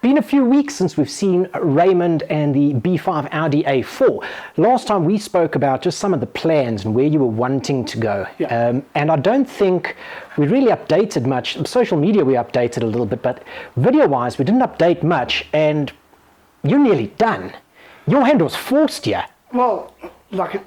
Been a few weeks since we've seen Raymond and the B5 Audi A4. Last time we spoke about just some of the plans and where you were wanting to go. Yeah. And I don't think we really updated much. Social media we updated a little bit, but video-wise we didn't update much, and you're nearly done. Your hand was forced here. Well, like,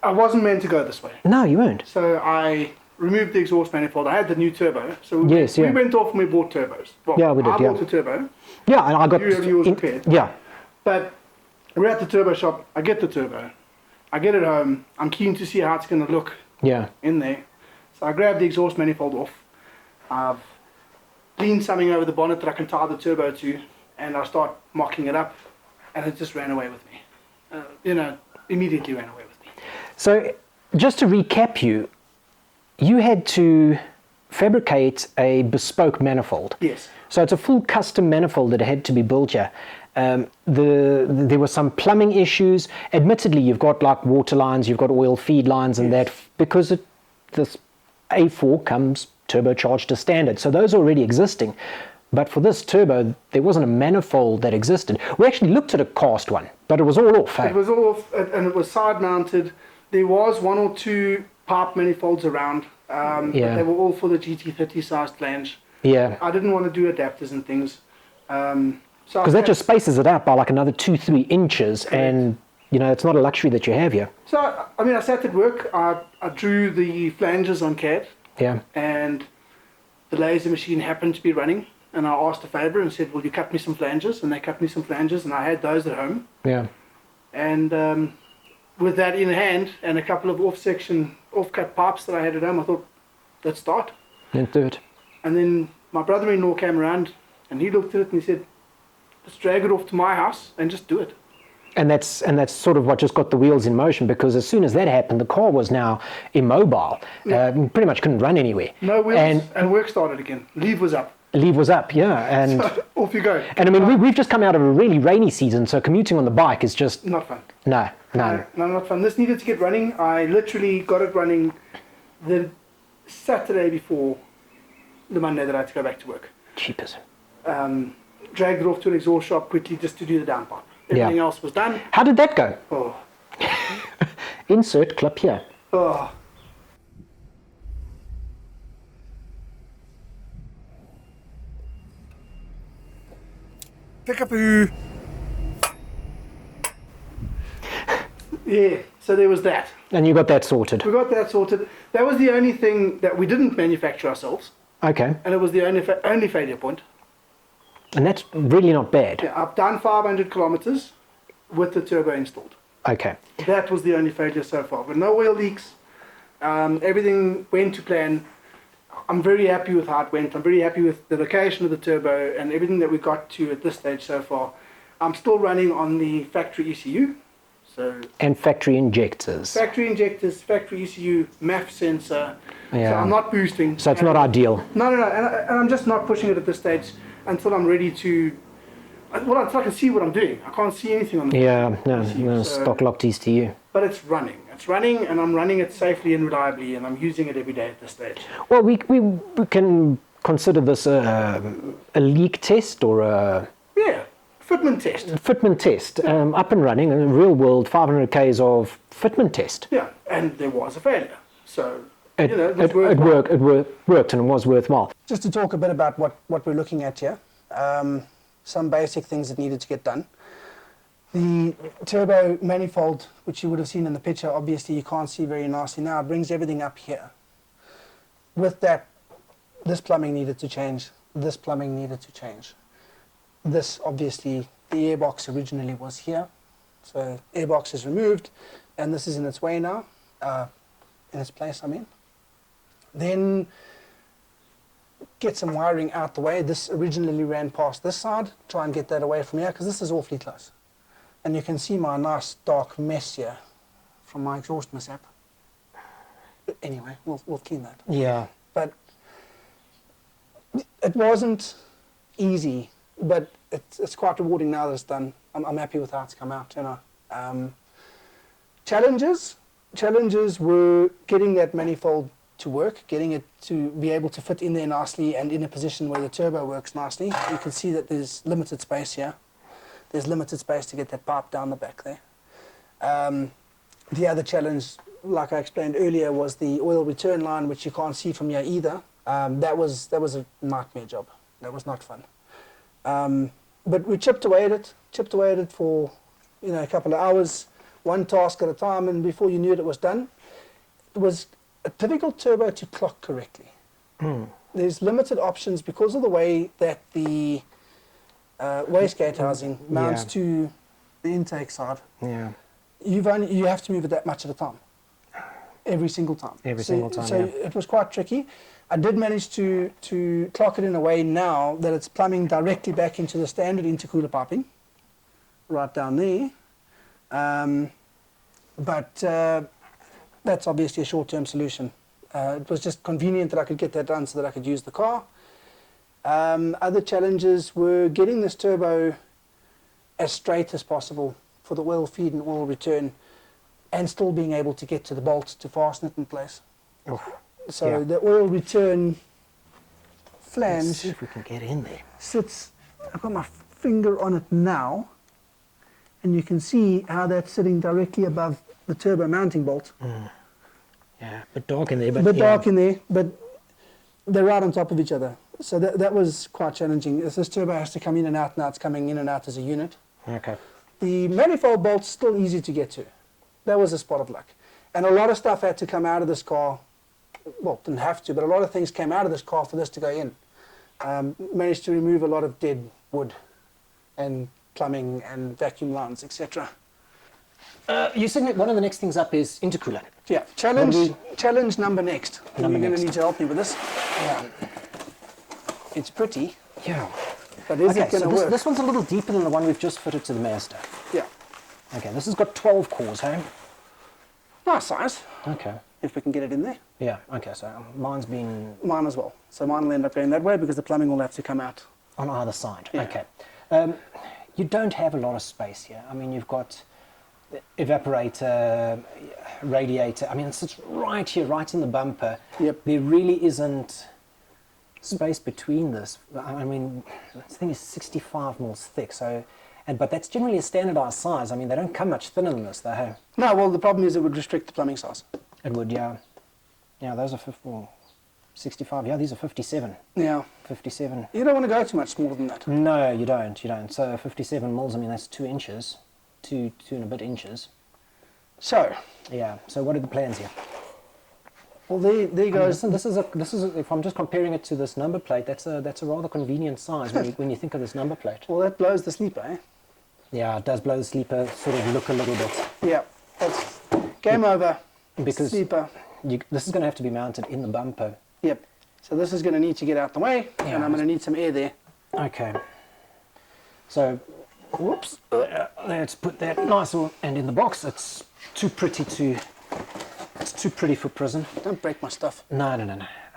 I wasn't meant to go this way. No, you weren't. So I removed the exhaust manifold. I had the new turbo. So we went off and we bought turbos. Well, yeah, we did. I bought a turbo. Yeah, and I got yours repaired. Yeah. But we're at the turbo shop. I get the turbo. I get it home. I'm keen to see how it's going to look in there. So I grab the exhaust manifold off. I've cleaned something over the bonnet that I can tie the turbo to, and I start mocking it up, and it just ran away with me. Immediately ran away with me. So just to recap you had to fabricate a bespoke manifold. Yes. So it's a full custom manifold that had to be built here. There were some plumbing issues. Admittedly, you've got like water lines, you've got oil feed lines and that, because this A4 comes turbocharged to standard. So those are already existing. But for this turbo, there wasn't a manifold that existed. We actually looked at a cast one, but it was all off. It was all off, and it was side mounted. There was one or two pipe manifolds around, but they were all for the GT30 sized flange. Yeah. I didn't want to do adapters and things. Because that just spaces it out by like another 2-3 inches. Correct. And it's not a luxury that you have here. So, I sat at work, I drew the flanges on CAD. Yeah. And the laser machine happened to be running. And I asked a favour and said, will you cut me some flanges? And they cut me some flanges, and I had those at home. Yeah. And with that in hand and a couple of off-cut pipes that I had at home, I thought, let's start. Let's do it. And then my brother-in-law came around, and he looked at it and he said, let's drag it off to my house and just do it. And that's sort of what just got the wheels in motion, because as soon as that happened, the car was now immobile. Pretty much couldn't run anywhere. No wheels, and work started again. Leave was up. Leave was up, yeah. And so, off you go. And we've just come out of a really rainy season, so commuting on the bike is just... not fun. No, not fun. This needed to get running. I literally got it running the Saturday before the Monday that I had to go back to work. Cheapers. Dragged it off to an exhaust shop quickly just to do the downpipe. Everything else was done. How did that go? Oh. Insert clip here. Oh. Pick up a... Yeah, so there was that. And you got that sorted? We got that sorted. That was the only thing that we didn't manufacture ourselves. Okay. And it was the only failure point. And that's really not bad. Yeah, I've done 500 kilometers with the turbo installed. Okay. That was the only failure so far. But no oil leaks. Everything went to plan. I'm very happy with how it went. I'm very happy with the location of the turbo and everything that we got to at this stage so far. I'm still running on the factory ECU. And factory injectors. Factory injectors, factory ECU, MAF sensor. Yeah. So I'm not boosting. So it's not ideal. No. And I'm just not pushing it at this stage until I'm ready to... Well, until I can see what I'm doing. I can't see anything on the no, stock locked east to you. But it's running. It's running, and I'm running it safely and reliably, and I'm using it every day at this stage. Well, we can consider this a leak test or a... Yeah, fitment test. Fitment test, up and running, a real world 500 Ks of fitment test. Yeah, and there was a failure. So, it worked and it was worthwhile. Just to talk a bit about what we're looking at here. Some basic things that needed to get done. The turbo manifold, which you would have seen in the picture, obviously you can't see very nicely now, it brings everything up here. With that, this plumbing needed to change, this plumbing needed to change. This, obviously, the airbox originally was here, so airbox is removed, and this is in its way now, in its place, I mean. Then, get some wiring out the way. This originally ran past this side, try and get that away from here, because this is awfully close. And you can see my nice dark mess here from my exhaust mishap. But anyway, we'll clean that. Yeah. But it wasn't easy, but it's quite rewarding now that it's done. I'm happy with how it's come out, Challenges were getting that manifold to work, getting it to be able to fit in there nicely and in a position where the turbo works nicely. You can see that there's limited space here. There's limited space to get that pipe down the back there. The other challenge, like I explained earlier, was the oil return line, which you can't see from here either. That was a nightmare job. That was not fun. But we chipped away at it for a couple of hours, one task at a time, and before you knew it, it was done. It was a difficult turbo to clock correctly. There's limited options because of the way that the wastegate housing mounts to the intake side. Yeah. You have to move it that much at a time. Every single time. So it was quite tricky. I did manage to clock it in a way now that it's plumbing directly back into the standard intercooler piping, right down there. But that's obviously a short-term solution. It was just convenient that I could get that done so that I could use the car. Other challenges were getting this turbo as straight as possible for the oil feed and oil return, and still being able to get to the bolts to fasten it in place. So the oil return flange, Let's see if we can get in there. sits, I've got my finger on it now, and you can see how that's sitting directly above the turbo mounting bolt. Yeah, a bit dark in there, but A bit dark in there, but they're right on top of each other. So that was quite challenging. This turbo has to come in and out, now it's coming in and out as a unit. Okay. The manifold bolt's still easy to get to. That was a spot of luck. And a lot of stuff had to come out of this car. Well, didn't have to, but a lot of things came out of this car for this to go in. Managed to remove a lot of dead wood and plumbing and vacuum lines, etc. You said one of the next things up is intercooler. Yeah, challenge number next. You're going to need to help me with this. Yeah. It's pretty, Yeah. but is it Okay, going to so work? this one's a little deeper than the one we've just fitted to the Mazda. Yeah, Okay, this has got 12 cores, hey? nice size, Okay. if we can get it in there. Yeah, okay, so mine's been Mine as well. So mine will end up going that way because the plumbing will have to come out. on either side. Yeah. Okay. You don't have a lot of space here. I mean, you've got evaporator, radiator. I mean, it sits right here, right in the bumper. Yep. There really isn't space between this. I mean, this thing is 65 mils thick, so, but that's generally a standardized size. I mean, they don't come much thinner than this, though. Hey? No, well, the problem is it would restrict the plumbing size. It would, yeah. Yeah, those are 65. Yeah, these are 57. Yeah. 57. You don't want to go too much smaller than that. No, you don't. You don't. So 57 mils. I mean, that's 2 inches, two and a bit inches. So, Yeah. So what are the plans here? well, there I mean, goes. this is if I'm just comparing it to this number plate, that's a rather convenient size when you think of this number plate. Well, that blows the sleeper, eh? Yeah, it does blow the sleeper sort of look a little bit, Yeah, that's game over. because Sleeper. this is going to have to be mounted in the bumper. Yep. So this is going to need to get out the way, Yeah. and I'm going to need some air there. Okay. So, whoops. Let's put that nice and in the box. It's too pretty for prison. Don't break my stuff. No.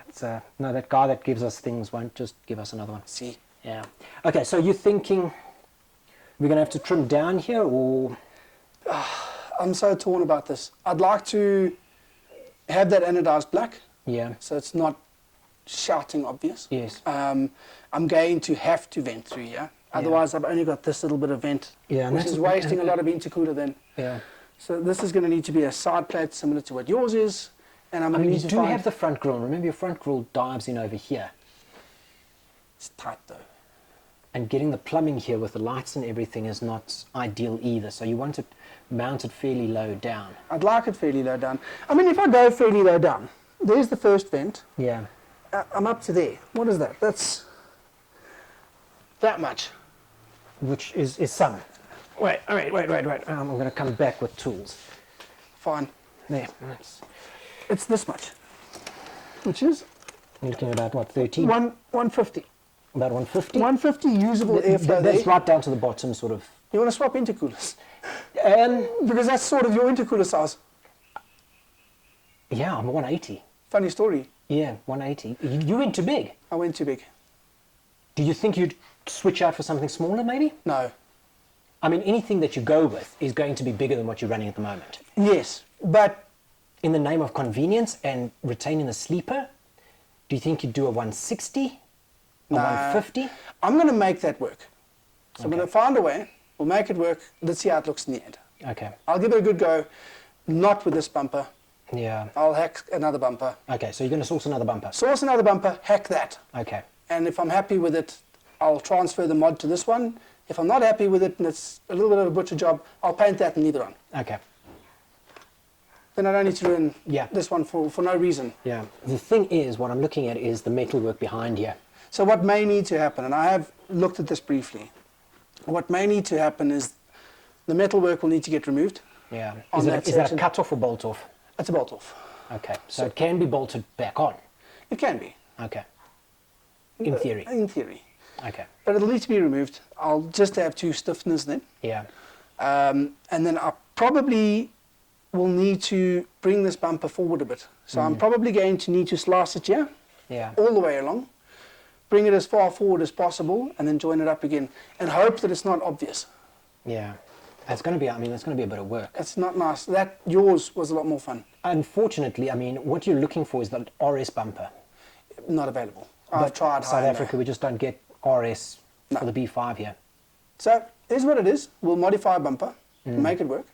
It's, no, that guy that gives us things won't just give us another one. See. Yeah. Okay, so you're thinking we're going to have to trim down here, or? I'm so torn about this. I'd like to have that anodized black, Yeah. so it's not shouting obvious. Yes. I'm going to have to vent through here. Otherwise, I've only got this little bit of vent, Yeah, and which is wasting a lot of intercooler then. Yeah. So this is going to need to be a side plate similar to what yours is, and I'm I going to mean, need you to do find... have the front grille. Remember, your front grille dives in over here. It's tight though. And getting the plumbing here with the lights and everything is not ideal either. So you want it mounted fairly low down. I'd like it fairly low down. I mean, if I go fairly low down, there's the first vent. Yeah. I'm up to there. What is that? That's that much. Which is some. Wait. I'm going to come back with tools. Fine. There. That's, It's this much, which is you're looking at about, what, 13? 150. About 150? 150 usable airflow there. That's right down to the bottom, sort of. You want to swap intercoolers? Um, Because that's sort of your intercooler size. yeah, I'm 180. Funny story. Yeah, 180. You went too big. I went too big. Do you think you'd switch out for something smaller, maybe? No. I mean, anything that you go with is going to be bigger than what you're running at the moment. Yes, but in the name of convenience and retaining the sleeper, do you think you'd do a 160, a 150? I'm going to make that work. So I'm Okay. going to find a way. We'll make it work. Let's see how it looks in the end. Okay. I'll give it a good go. Not with this bumper. Yeah. I'll hack another bumper. Okay, so you're going to source another bumper. Source another bumper, hack that. Okay. And if I'm happy with it, I'll transfer the mod to this one. If I'm not happy with it and it's a little bit of a butcher job, I'll paint that and leave it on. Okay. Then I don't need to ruin Yeah. this one for no reason. Yeah. The thing is, what I'm looking at is the metalwork behind here. So what may need to happen, and I have looked at this briefly, what may need to happen is the metalwork will need to get removed. Yeah. On Is that that a section. cut off or bolt off? It's a bolt off. Okay. So it can be bolted back on. It can be. Okay. In theory. In theory. Okay. But it'll need to be removed. I'll just have two stiffeners then. Yeah. And then I probably will need to bring this bumper forward a bit. So I'm probably going to need to slice it here, Yeah. all the way along, bring it as far forward as possible, and then join it up again, and hope that it's not obvious. Yeah. It's going to be, I mean, it's going to be a bit of work. It's not nice. That yours was a lot more fun. Unfortunately, I mean, what you're looking for is the RS bumper. Not available. I've But tried South high and Africa, low. we just don't get RS No. for the B5 here. So here's what it is. We'll modify a bumper, make it work.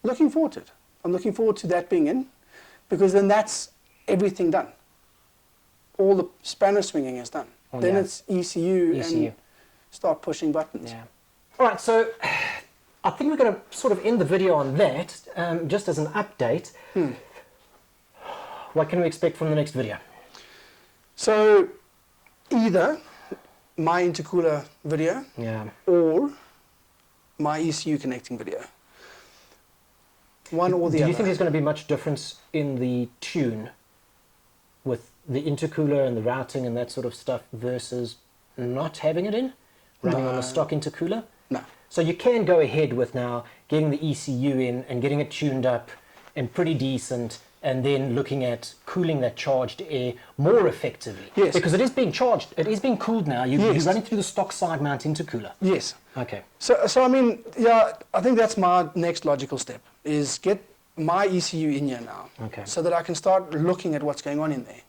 Looking forward to it. I'm looking forward to that being in, because then that's everything done. All the spanner swinging is done. Oh, Then yeah. it's ECU, ECU. and start pushing buttons. Yeah. All right, so I think we're going to sort of end the video on that, just as an update. What can we expect from the next video? So either my intercooler video Yeah. or my ECU connecting video. One or the Do other. you think there's going to be much difference in the tune with the intercooler and the routing and that sort of stuff versus not having it in, running on No. the stock intercooler? No. So you can go ahead with now getting the ECU in and getting it tuned up and pretty decent, and then looking at cooling that charged air more effectively. Yes. Because it is being charged, it is being cooled now. You're Yes. running through the stock side mount intercooler. Yes. Okay. So I mean, yeah, I think that's my next logical step, is get my ECU in here now, Okay. so that I can start looking at what's going on in there.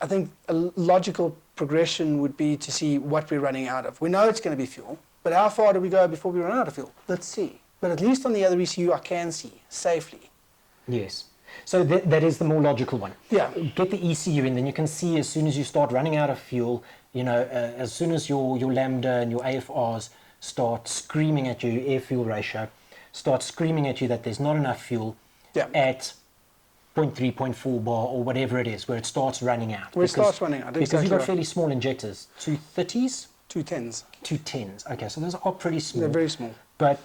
I think a logical progression would be to see what we're running out of. We know it's going to be fuel, but how far do we go before we run out of fuel? Let's see. But at least on the other ECU, I can see safely. Yes. So that is the more logical one. Yeah. Get the ECU in, then you can see as soon as you start running out of fuel, you know, as soon as your Lambda and your AFRs start screaming at you, air fuel ratio, start screaming at you that there's not enough fuel Yeah. at 0.3, 0.4 bar or whatever it is, where it starts running out. Where it starts running out, Because exactly you've got right. fairly small injectors, 230s, 210s. 210s. Okay, so those are pretty small. They're very small. But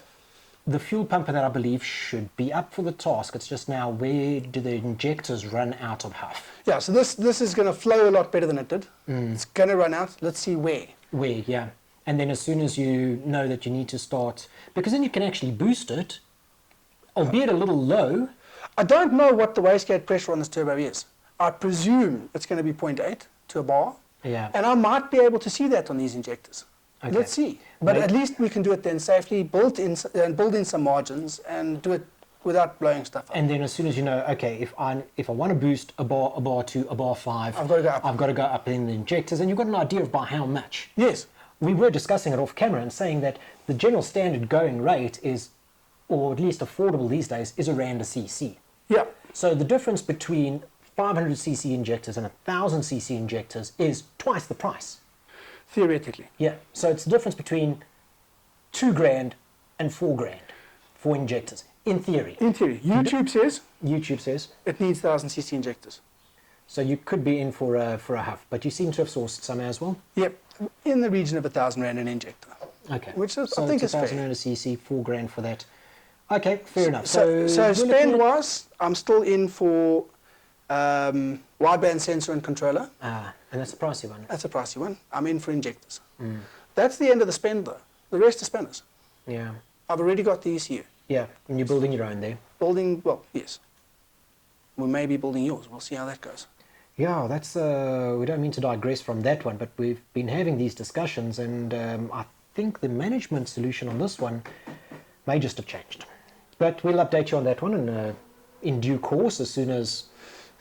the fuel pumper that I believe should be up for the task. It's just now, where do the injectors run out of huff? Yeah, so this is going to flow a lot better than it did. It's going to run out. Let's see where. Where, yeah. And then as soon as you know that you need to start, because then you can actually boost it, albeit a little low. I don't know what the wastegate pressure on this turbo is. I presume it's going to be 0.8 to a bar. Yeah. And I might be able to see that on these injectors. Okay. Let's see. But Maybe- at least we can do it then safely, build in some margins, and do it without blowing stuff up. And then as soon as you know, okay, if I want to boost a bar 2, a bar 5, I've got to go up. I've got to go up in the injectors, and you've got an idea of by how much. Yes. We were discussing it off camera and saying that the general standard going rate is, or at least affordable these days, is around a cc. Yeah. So the difference between 500cc injectors and 1000cc injectors is twice the price. Theoretically. Yeah. So it's the difference between $2,000 and $4,000 for injectors, in theory. In theory. YouTube says YouTube says. it needs 1000cc injectors. So you could be in for a huff, but you seem to have sourced some as well. Yep. In the region of 1,000 Rand an injector. Okay. Which is, so I think it's is fair. 1,000 Rand a cc, $4,000 for that. Okay, fair enough. So we're looking at- spend-wise, I'm still in for wideband sensor and controller. And that's a pricey one. That's a pricey one. I'm in for injectors. That's the end of the spend, though. The rest are spanners. Yeah. I've already got the ECU. Yeah, and you're building your own there. Building, well, yes. We may be building yours. We'll see how that goes. Yeah, that's, we don't mean to digress from that one, but we've been having these discussions, and I think the management solution on this one may just have changed. But we'll update you on that one, and in due course, as soon as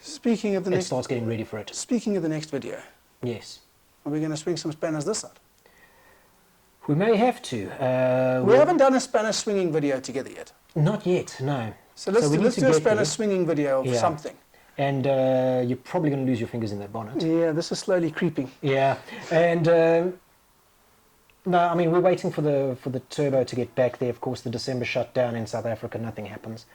Speaking of the it next, starts getting ready for it. speaking of the next video, Yes. are we going to swing some spanners this side? We may have to. We haven't done a spanner swinging video together yet. Not yet, no. So let's we need to do a get spanner there. swinging video of Yeah. something. And you're probably going to lose your fingers in that bonnet. Yeah, this is slowly creeping. Yeah, and no, I mean we're waiting for the turbo to get back there. Of course, the December shutdown in South Africa, nothing happens.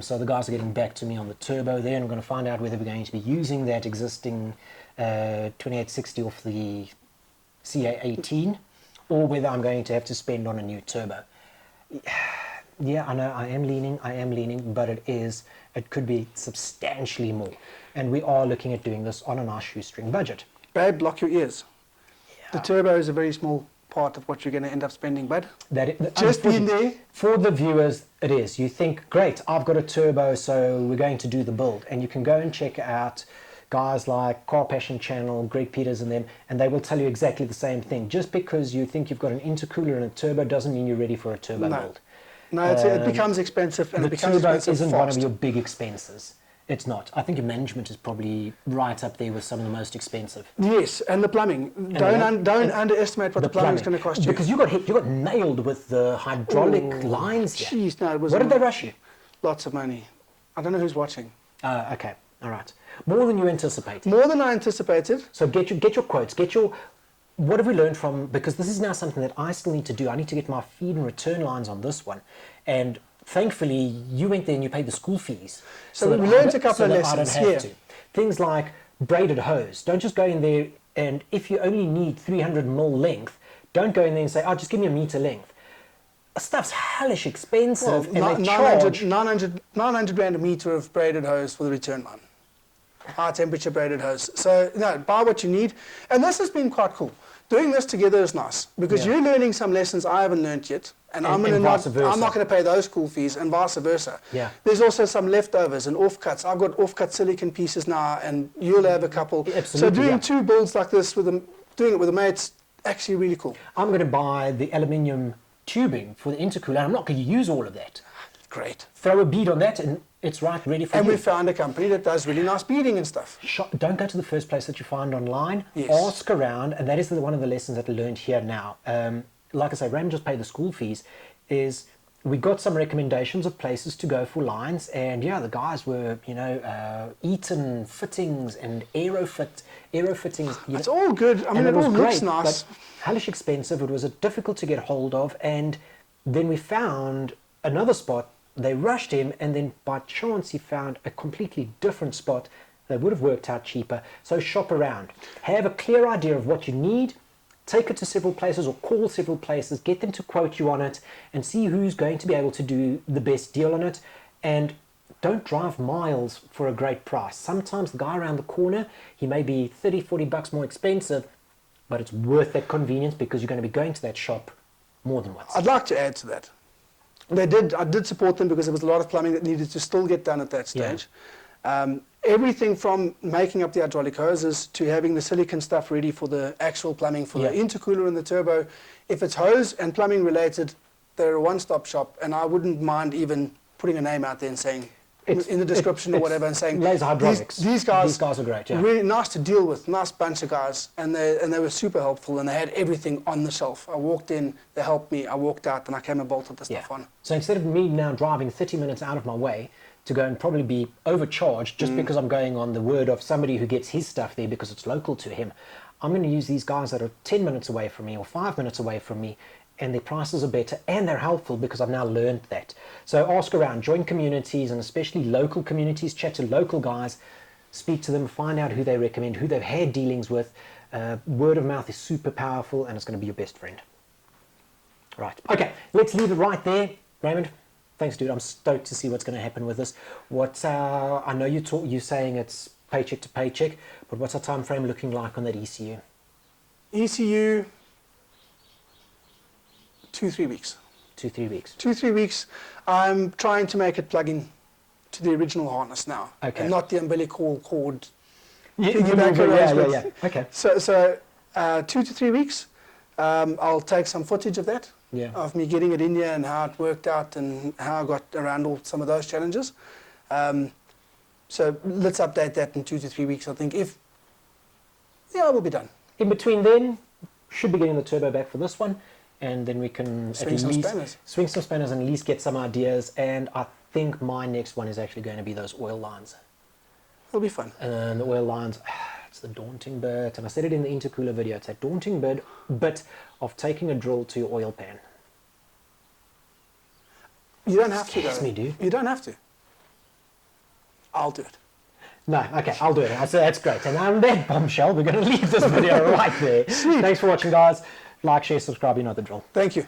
So the guys are getting back to me on the turbo there, and I'm going to find out whether we're going to be using that existing 2860 off the CA18, or whether I'm going to have to spend on a new turbo. Yeah, I know I am leaning, but it could be substantially more, and we are looking at doing this on a nice shoestring budget. Babe, block your ears. Yeah. The turbo is a very small part of what you're going to end up spending, bud. Just be in there. For the viewers, it is. You think, great, I've got a turbo, so we're going to do the build. And you can go and check out guys like Car Passion Channel, Greg Peters and them, and they will tell you exactly the same thing. Just because you think you've got an intercooler and a turbo doesn't mean you're ready for a turbo build. No, it becomes expensive, and the it becomes turbo expensive isn't fast. one of your big expenses. It's not. I think your management is probably right up there with some of the most expensive. Yes, and the plumbing. Don't underestimate what the plumbing is going to cost you. Because you got nailed with the hydraulic lines here. Jeez, no, it was. What did they rush you? Lots of money. I don't know who's watching. Okay, all right. More than you anticipated. More than I anticipated. So get your quotes. What have we learned from? Because this is now something that I still need to do. I need to get my feed and return lines on this one, and thankfully you went there and you paid the school fees. So we learned a couple of lessons here. Things like braided hose. Don't just go in there, and if you only need 300 mil length, don't go in there and say, "Oh, just give me a meter length." Stuff's hellish expensive, Well, and they charge 900 rand a meter of braided hose for the return line. High temperature braided hose. So no, buy what you need, and this has been quite cool. Doing this together is nice because you're learning some lessons I haven't learned yet, and I'm not going to pay those school fees, and vice versa. Yeah. There's also some leftovers and offcuts. I've got offcut silicon pieces now, and you'll have a couple. Absolutely, so doing two builds like this with them, doing it with a mate's actually really cool. I'm going to buy the aluminium tubing for the intercooler, and I'm not going to use all of that. Great. Throw a bead on that, and it's right, ready for you. And we found a company that does really nice beading and stuff. Don't go to the first place that you find online. Yes. Ask around, and that is one of the lessons that I learned here now. Like I say, Raymond just paid the school fees. We got some recommendations of places to go for lines, and yeah, the guys were, Eaton Fittings and Aero Fittings. It's all good. I mean, it all looks nice. But hellish expensive. It was difficult to get hold of, and then we found another spot. They rushed him, and then by chance he found a completely different spot that would have worked out cheaper. So shop around. Have a clear idea of what you need. Take it to several places or call several places. Get them to quote you on it and see who's going to be able to do the best deal on it. And don't drive miles for a great price. Sometimes the guy around the corner, he may be 30, 40 bucks more expensive, but it's worth that convenience because you're going to be going to that shop more than once. I'd like to add to that. I did support them because there was a lot of plumbing that needed to still get done at that stage. Yeah. Everything from making up the hydraulic hoses to having the silicon stuff ready for the actual plumbing for the intercooler and the turbo. If it's hose and plumbing related, they're a one-stop shop, and I wouldn't mind even putting a name out there and saying in the description or whatever, and saying Laser Hydraulics. These guys are great. Yeah. Really nice to deal with, nice bunch of guys, and they were super helpful, and they had everything on the shelf. I walked in, they helped me, I walked out, and I came and bolted the stuff on. So instead of me now driving 30 minutes out of my way to go and probably be overcharged just because I'm going on the word of somebody who gets his stuff there because it's local to him, I'm going to use these guys that are 10 minutes away from me or 5 minutes away from me, and their prices are better and they're helpful because I've now learned that. So ask around, join communities, and especially local communities, chat to local guys, speak to them, find out who they recommend, who they've had dealings with. Word of mouth is super powerful, and it's going to be your best friend. Right, okay, let's leave it right there. Raymond, thanks dude, I'm stoked to see what's going to happen with this. I know you're saying it's paycheck to paycheck, but what's our time frame looking like on that ECU? ECU, 2-3 weeks. 2-3 weeks. 2-3 weeks. I'm trying to make it plug in to the original harness now, and not the umbilical cord. Yeah. Okay. So 2 to 3 weeks. I'll take some footage of that, of me getting it in here and how it worked out and how I got around some of those challenges. So let's update that in 2 to 3 weeks, I think. We'll be done. In between then, should be getting the turbo back for this one, and then we can Swing some spanners. swing some spanners and at least get some ideas. And I think my next one is actually going to be those oil lines. It'll be fun. And the oil lines, it's the daunting bit, and I said it in the intercooler video, it's that daunting bit of taking a drill to your oil pan. You don't have to, Scares though. me, dude. You don't have to. I'll do it. No, okay, I'll do it. That's great. And on that bombshell, we're going to leave this video right there. Thanks for watching, guys. Like, share, subscribe, you know the drill. Thank you.